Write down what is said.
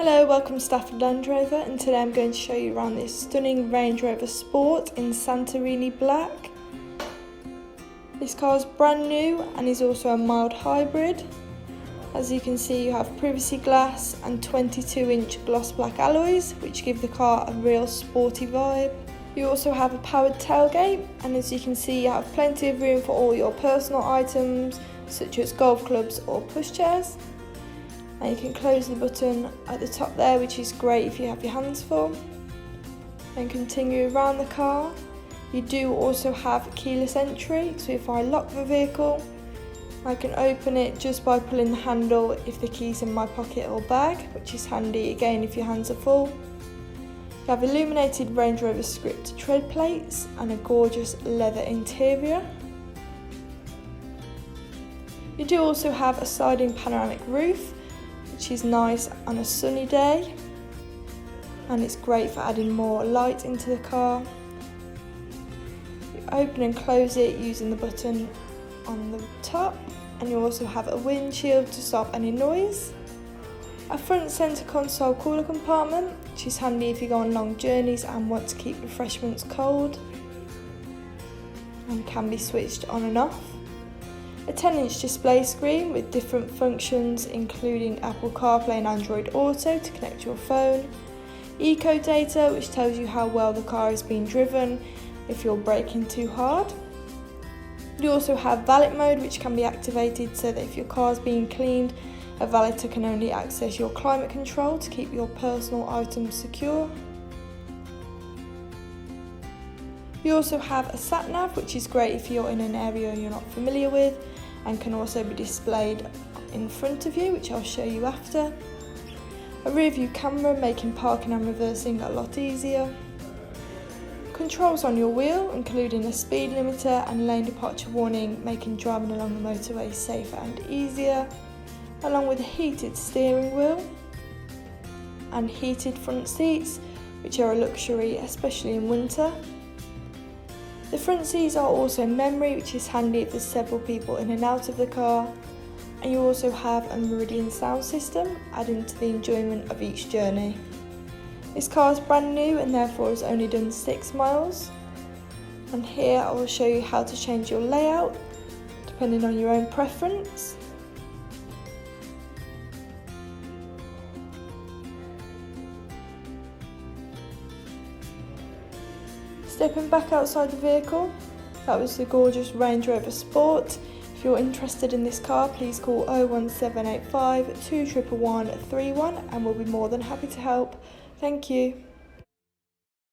Hello, welcome to Stafford Land Rover, and today I'm going to show you around this stunning Range Rover Sport in Santorini Black. This car is brand new and is also a mild hybrid. As you can see, you have privacy glass and 22-inch gloss black alloys, which give the car a real sporty vibe. You also have a powered tailgate, and as you can see, you have plenty of room for all your personal items such as golf clubs or pushchairs. And you can close the button at the top there, which is great if you have your hands full. And continue around the car. You do also have keyless entry, so if I lock the vehicle, I can open it just by pulling the handle if the key's in my pocket or bag, which is handy again if your hands are full. You have illuminated Range Rover script tread plates and a gorgeous leather interior. You do also have a sliding panoramic roof, which is nice on a sunny day, and it's great for adding more light into the car. You open and close it using the button on the top, and you also have a windshield to stop any noise. A front centre console cooler compartment, which is handy if you go on long journeys and want to keep refreshments cold, and can be switched on and off. A 10-inch display screen with different functions including Apple CarPlay and Android Auto to connect your phone, eco data which tells you how well the car is being driven if you're braking too hard. You also have valet mode, which can be activated so that if your car is being cleaned, a valeter can only access your climate control to keep your personal items secure. You also have a sat-nav, which is great if you're in an area you're not familiar with, and can also be displayed in front of you, which I'll show you after. A rear view camera, making parking and reversing a lot easier. Controls on your wheel, including a speed limiter and lane departure warning, making driving along the motorway safer and easier, along with a heated steering wheel and heated front seats, which are a luxury, especially in winter. The front seats are also memory, which is handy if there's several people in and out of the car, and you also have a Meridian sound system, adding to the enjoyment of each journey. This car is brand new and therefore has only done 6 miles, and here I will show you how to change your layout depending on your own preference. Stepping back outside the vehicle, that was the gorgeous Range Rover Sport. If you're interested in this car, please call 01785 211131 and we'll be more than happy to help. Thank you.